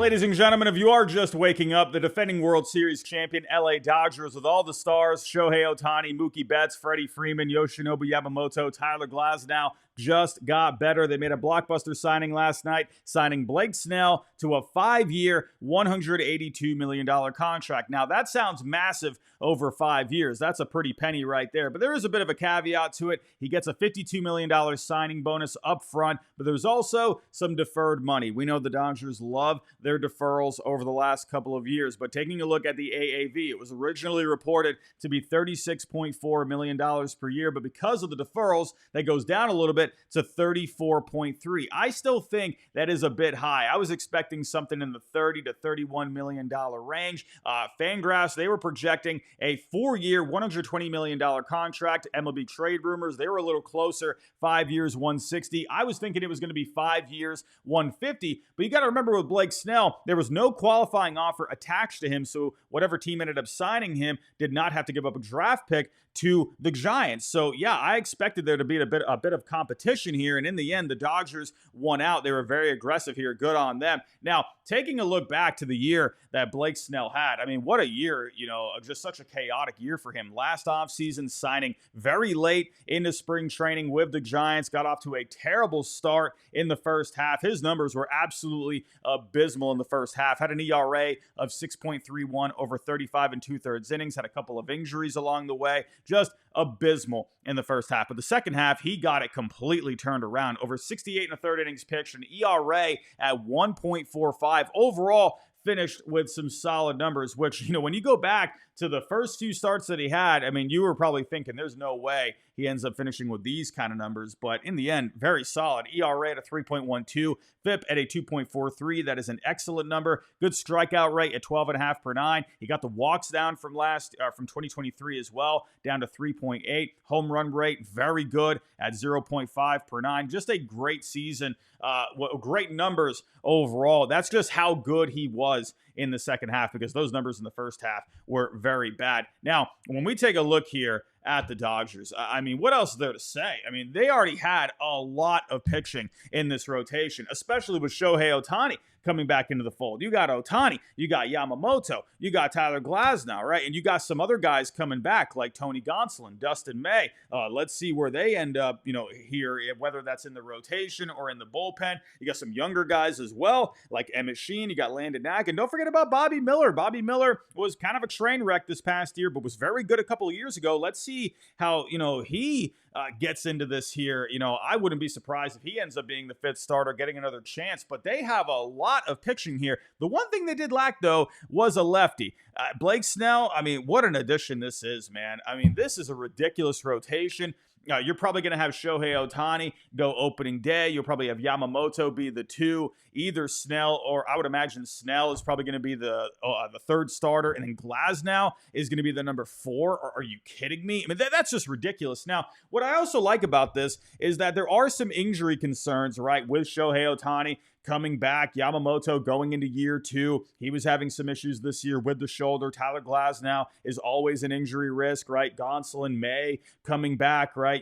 ladies and gentlemen, if you are just waking up, the defending World Series champion LA Dodgers with all the stars, Shohei Ohtani, Mookie Betts, Freddie Freeman, Yoshinobu Yamamoto, Tyler Glasnow, just got better. They made a blockbuster signing last night, signing Blake Snell to a 5-year, $182 million contract. Now, that sounds massive over 5 years. That's a pretty penny right there. But there is a bit of a caveat to it. He gets a $52 million signing bonus up front, but there's also some deferred money. We know the Dodgers love their deferrals over the last couple of years, but taking a look at the AAV, it was originally reported to be $36.4 million per year, but because of the deferrals, that goes down a little bit to 34.3. I still think that is a bit high. I was expecting something in the $30 to $31 million range. Fangraphs, they were projecting a 4-year, $120 million contract. MLB trade rumors, they were a little closer, 5 years, $160. I was thinking it was going to be 5 years, $150, but you got to remember with Blake Snell, there was no qualifying offer attached to him, so whatever team ended up signing him did not have to give up a draft pick to the Giants. So yeah, I expected there to be a bit of competition here, and in the end, the Dodgers won out. They were very aggressive here. Good on them. Now, taking a look back to the year that Blake Snell had, I mean, what a year, just such a chaotic year for him. Last offseason, signing very late into spring training with the Giants, got off to a terrible start in the first half. His numbers were absolutely abysmal in the first half. Had an ERA of 6.31 over 35 and 2/3 innings, had a couple of injuries along the way. Just abysmal in the first half. But the second half, he got it completely turned around. Over 68 1/3 innings pitched, an ERA at 1.45. Overall, finished with some solid numbers, which, when you go back to the first few starts that he had, I mean, you were probably thinking there's no way he ends up finishing with these kind of numbers. But in the end, very solid. ERA at a 3.12, FIP at a 2.43. That is an excellent number. Good strikeout rate at 12.5 per 9. He got the walks down from 2023 as well, down to 3.8. Home run rate, very good at 0.5 per 9. Just a great season. Great numbers overall. That's just how good he was in the second half, because those numbers in the first half were very bad. Now, when we take a look here at the Dodgers, I mean, what else is there to say? I mean, they already had a lot of pitching in this rotation, especially with Shohei Ohtani coming back into the fold. You got Ohtani, you got Yamamoto, you got Tyler Glasnow, right? And you got some other guys coming back like Tony Gonsolin, Dustin May. Let's see where they end up, here, whether that's in the rotation or in the bullpen. You got some younger guys as well, like Emmett Sheen. You got Landon Knack. And don't forget about Bobby Miller. Bobby Miller was kind of a train wreck this past year, but was very good a couple of years ago. Let's see how, he gets into this here. I wouldn't be surprised if he ends up being the fifth starter, getting another chance, but they have a lot of pitching here. The one thing they did lack, though, was a lefty. Blake Snell, I mean, what an addition this is, man. I mean, this is a ridiculous rotation. You're probably going to have Shohei Ohtani go opening day. You'll probably have Yamamoto be the 2, either Snell, or I would imagine Snell is probably going to be the third starter, and then Glasnow is going to be the number 4. Or are you kidding me? I mean, that's just ridiculous. Now, what I also like about this is that there are some injury concerns, right, with Shohei Ohtani coming back. Yamamoto going into year 2. He was having some issues this year with the shoulder. Tyler Glasnow is always an injury risk, right? Gonsolin, May coming back, right?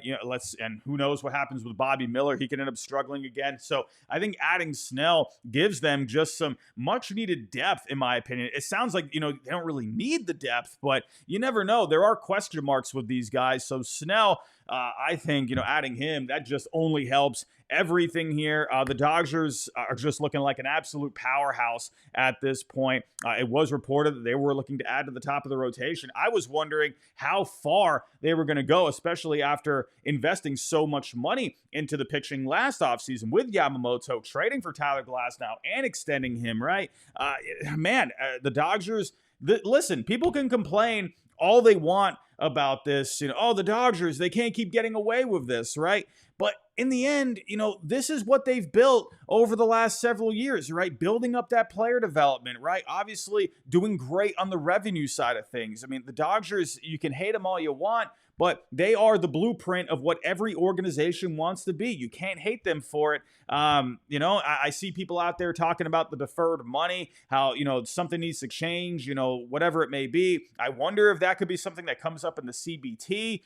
And who knows what happens with Bobby Miller. He can end up struggling again. So I think adding Snell gives them just some much needed depth, in my opinion. It sounds like, they don't really need the depth, but you never know. There are question marks with these guys. So Snell, I think, adding him, that just only helps everything here. The Dodgers are just looking like an absolute powerhouse at this point. It was reported that they were looking to add to the top of the rotation. I was wondering how far they were going to go, especially after investing so much money into the pitching last offseason with Yamamoto, trading for Tyler Glasnow and extending him, right? The Dodgers, listen, people can complain all they want about this, the Dodgers, they can't keep getting away with this, right? But in the end, this is what they've built over the last several years, right? Building up that player development, right? Obviously doing great on the revenue side of things. I mean, the Dodgers, you can hate them all you want, but they are the blueprint of what every organization wants to be. You can't hate them for it. I see people out there talking about the deferred money, how, something needs to change, whatever it may be. I wonder if that could be something that comes up in the CBT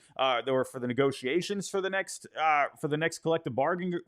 or for the negotiations for the next collective bargaining,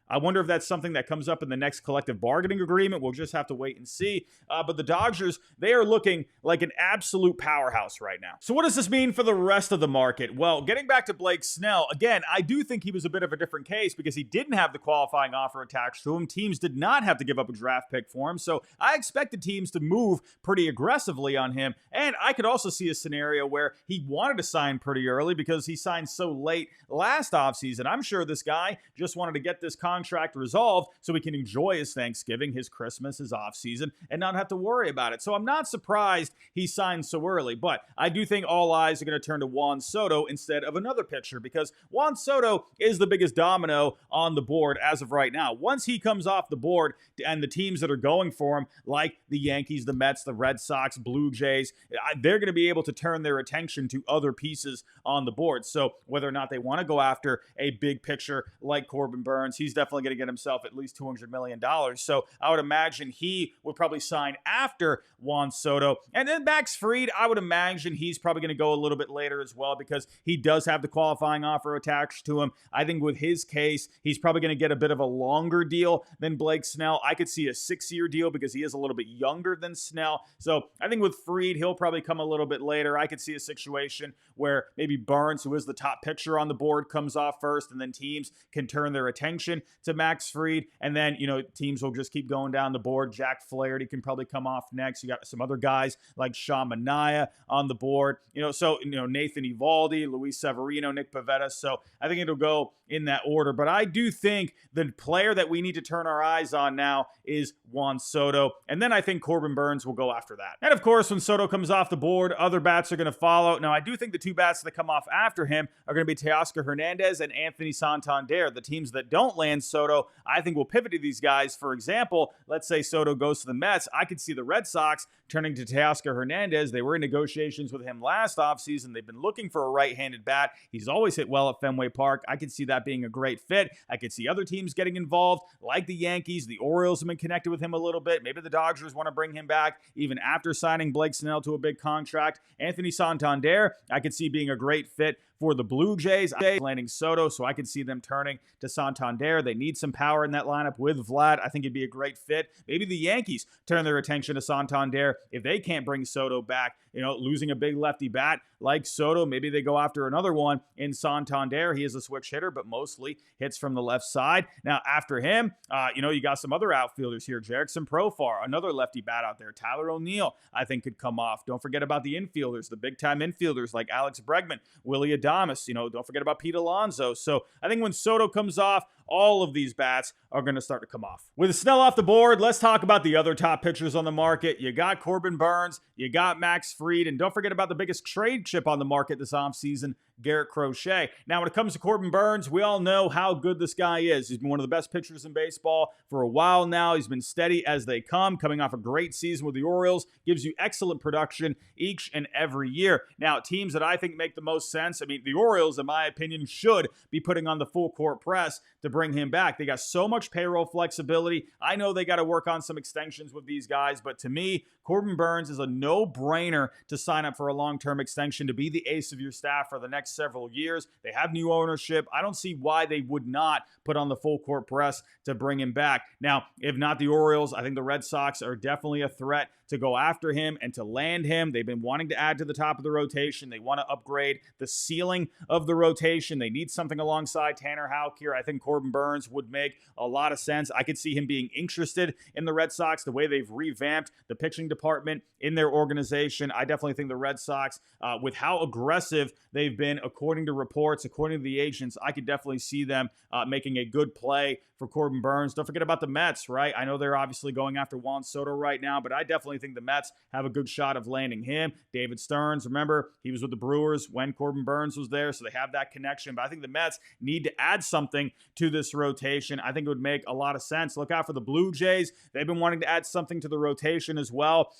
I wonder if that's something that comes up in the next collective bargaining agreement. We'll just have to wait and see. But the Dodgers, they are looking like an absolute powerhouse right now. So what does this mean for the rest of the market? Well, getting back to Blake Snell, again, I do think he was a bit of a different case because he didn't have the qualifying offer attached to him. Teams did not have to give up a draft pick for him. So I expected teams to move pretty aggressively on him. And I could also see a scenario where he wanted to sign pretty early because he signed so late last offseason. I'm sure this guy just wanted to get this contract resolved so he can enjoy his Thanksgiving, his Christmas, his offseason, and not have to worry about it. So I'm not surprised he signed so early, but I do think all eyes are going to turn to Juan Soto instead of another pitcher because Juan Soto is the biggest domino on the board as of right now. Once he comes off the board and the teams that are going for him, like the Yankees, the Mets, the Red Sox, Blue Jays, they're going to be able to turn their attention to other pieces on the board. So whether or not they want to go after a big pitcher like Corbin Burns, he's definitely going to get himself at least $200 million. So I would imagine he would probably sign after Juan Soto. And then Max Fried, I would imagine he's probably going to go a little bit later as well because he does have the qualifying offer attached to him. I think with his case, he's probably going to get a bit of a longer deal than Blake Snell. I could see a 6-year deal because he is a little bit younger than Snell. So I think with Fried, he'll probably come a little bit later. I could see a situation where maybe Burns, who is the top pitcher on the board, comes off first, and then teams can turn their attention to Max Fried. And then, teams will just keep going down the board. Jack Flaherty can probably come off next. You got some other guys like Sean Manaea on the board. Nathan Eovaldi, Luis Severino, Nick Pivetta. So I think it'll go in that order. But I do think the player that we need to turn our eyes on now is Juan Soto. And then I think Corbin Burns will go after that. And of course, when Soto comes off the board, other bats are going to follow. Now, I do think the two bats that come off after him are going to be Teoscar Hernandez and Anthony Santander. The teams that don't land Soto, I think will pivot to these guys. For example, let's say Soto goes to the Mets. I could see the Red Sox turning to Teoscar Hernandez. They were in negotiations with him last offseason. They've been looking for a right-handed bat. He's always hit well at Fenway Park. I could see that being a great fit. I could see other teams getting involved, like the Yankees. The Orioles have been connected with him a little bit. Maybe the Dodgers want to bring him back even after signing Blake Snell to a big contract. Anthony Santander, I could see being a great fit for the Blue Jays, landing Soto, so I could see them turning to Santander. They need some power in that lineup with Vlad. I think it'd be a great fit. Maybe the Yankees turn their attention to Santander if they can't bring Soto back. Losing a big lefty bat like Soto, maybe they go after another one in Santander. He is a switch hitter, but mostly hits from the left side. Now, after him, you got some other outfielders here. Jerickson Profar, another lefty bat out there. Tyler O'Neill, I think, could come off. Don't forget about the infielders, the big-time infielders like Alex Bregman, Willie Adames. Don't forget about Pete Alonso. So I think when Soto comes off, all of these bats are going to start to come off. With Snell off the board, let's talk about the other top pitchers on the market. You got Corbin Burns, you got Max Fried, and don't forget about the biggest trade chip on the market this offseason, Garrett Crochet. Now, when it comes to Corbin Burns, we all know how good this guy is. He's been one of the best pitchers in baseball for a while now. He's been steady as they come, coming off a great season with the Orioles, gives you excellent production each and every year. Now, teams that I think make the most sense, the Orioles, in my opinion, should be putting on the full court press to bring him back. They got so much payroll flexibility. I know they got to work on some extensions with these guys, but to me, Corbin Burns is a no-brainer to sign up for a long-term extension to be the ace of your staff for the next several years. They have new ownership. I don't see why they would not put on the full court press to bring him back. Now, if not the Orioles, I think the Red Sox are definitely a threat to go after him and to land him. They've been wanting to add to the top of the rotation. They want to upgrade the ceiling of the rotation. They need something alongside Tanner Houck here. I think Corbin Burns would make a lot of sense. I could see him being interested in the Red Sox, the way they've revamped the pitching department in their organization. I definitely think the Red Sox, with how aggressive they've been, according to reports, according to the agents, I could definitely see them making a good play for Corbin Burns. Don't forget about the Mets, right? I know they're obviously going after Juan Soto right now, but I definitely think the Mets have a good shot of landing him. David Stearns, remember, he was with the Brewers when Corbin Burns was there, so they have that connection. But I think the Mets need to add something to this rotation. I think it would make a lot of sense. Look out for the Blue Jays. They've been wanting to add something to the rotation as well.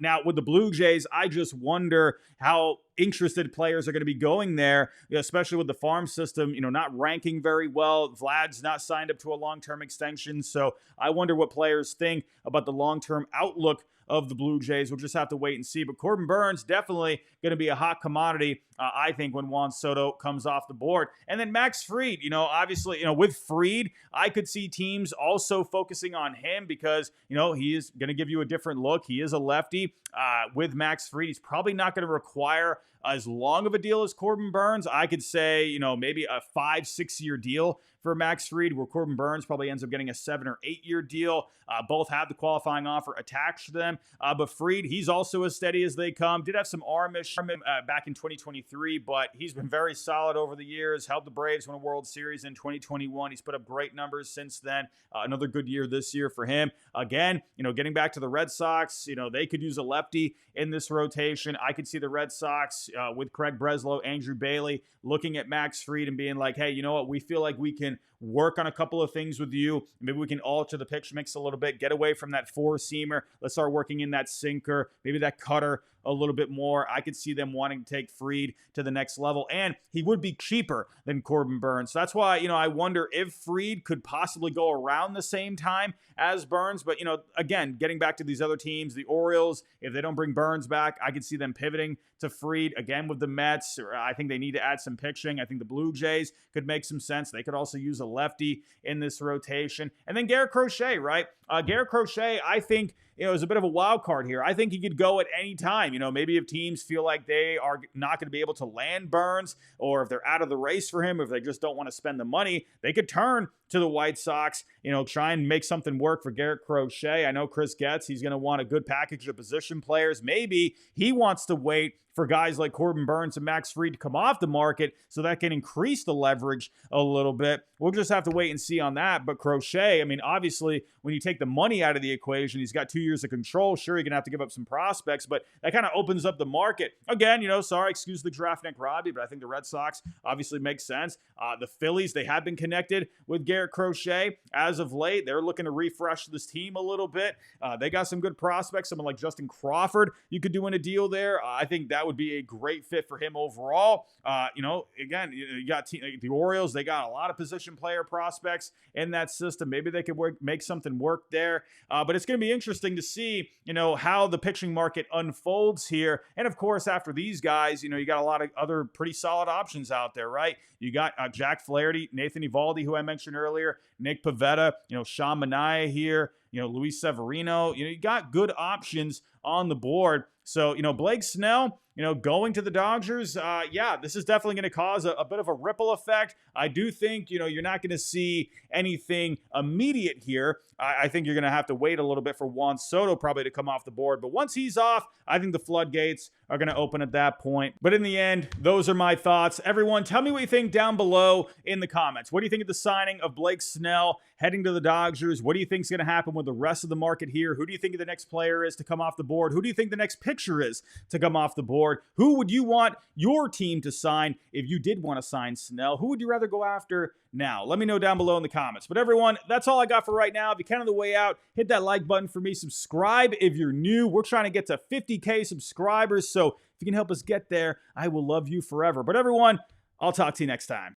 Now, with the Blue Jays, I just wonder how interested players are going to be going there, especially with the farm system, not ranking very well. Vlad's not signed up to a long-term extension. So I wonder what players think about the long-term outlook of the Blue Jays. We'll just have to wait and see. But Corbin Burnes definitely going to be a hot commodity, I think, when Juan Soto comes off the board. And then Max Fried, obviously, with Fried, I could see teams also focusing on him because, he is going to give you a different look. He is a lefty. With Max Fried, he's probably not going to require as long of a deal as Corbin Burnes. I could say, maybe a 5-6 year deal for Max Fried, where Corbin Burnes probably ends up getting a 7 or 8 year deal. Both have the qualifying offer attached to them. But Fried, he's also as steady as they come. Did have some arm issue back in 2023, but he's been very solid over the years. Helped the Braves win a World Series in 2021. He's put up great numbers since then. Another good year this year for him. Again, getting back to the Red Sox, they could use a lefty in this rotation. I could see the Red Sox with Craig Breslow, Andrew Bailey, looking at Max Fried and being like, hey, you know what? We feel like we can work on a couple of things with you. Maybe we can alter the pitch mix a little bit, get away from that four-seamer. Let's start working in that sinker, maybe that cutter a little bit more. I could see them wanting to take Fried to the next level, and he would be cheaper than Corbin Burnes. So that's why, I wonder if Fried could possibly go around the same time as Burnes. But, again, getting back to these other teams, the Orioles, if they don't bring Burnes back, I could see them pivoting to Fried again with the Mets. I think they need to add some pitching. I think the Blue Jays could make some sense. They could also use a lefty in this rotation. And then Garrett Crochet, right? Garrett Crochet, I think, is a bit of a wild card here. I think he could go at any time. Maybe if teams feel like they are not going to be able to land Burnes, or if they're out of the race for him, if they just don't want to spend the money, they could turn to the White Sox, try and make something work for Garrett Crochet. I know Chris Getz, he's going to want a good package of position players. Maybe he wants to wait for guys like Corbin Burnes and Max Fried to come off the market so that can increase the leverage a little bit. We'll just have to wait and see on that. But Crochet, obviously, when you take the money out of the equation, he's got 2 years of control. Sure, you're going to have to give up some prospects, but that kind of opens up the market. Again, excuse the draft Nick Robbie, but I think the Red Sox obviously makes sense. The Phillies, they have been connected with Garrett Crochet as of late. They're looking to refresh this team a little bit. They got some good prospects. Someone like Justin Crawford, you could do in a deal there. I think that would be a great fit for him overall. Again, you got the Orioles. They got a lot of position player prospects in that system. Maybe they could make something work there. But it's going to be interesting to see, how the pitching market unfolds here. And of course, after these guys, you got a lot of other pretty solid options out there, right? You got Jack Flaherty, Nathan Eovaldi, who I mentioned earlier, Nick Pivetta, Sean Manaea here, Luis Severino. You got good options on the board. So, Blake Snell, going to the Dodgers, this is definitely going to cause a bit of a ripple effect. I do think, you're not going to see anything immediate here. I think you're going to have to wait a little bit for Juan Soto probably to come off the board. But once he's off, I think the floodgates are going to open at that point. But in the end, those are my thoughts. Everyone, tell me what you think down below in the comments. What do you think of the signing of Blake Snell heading to the Dodgers? What do you think is going to happen with the rest of the market here? Who do you think the next player is to come off the board? Who do you think the next pitcher is to come off the board? Who would you want your team to sign if you did want to sign Snell? Who would you rather go after now? Let me know down below in the comments. But everyone, that's all I got for right now. If you can on the way out, hit that like button for me. Subscribe if you're new. We're trying to get to 50K subscribers. So if you can help us get there, I will love you forever. But everyone, I'll talk to you next time.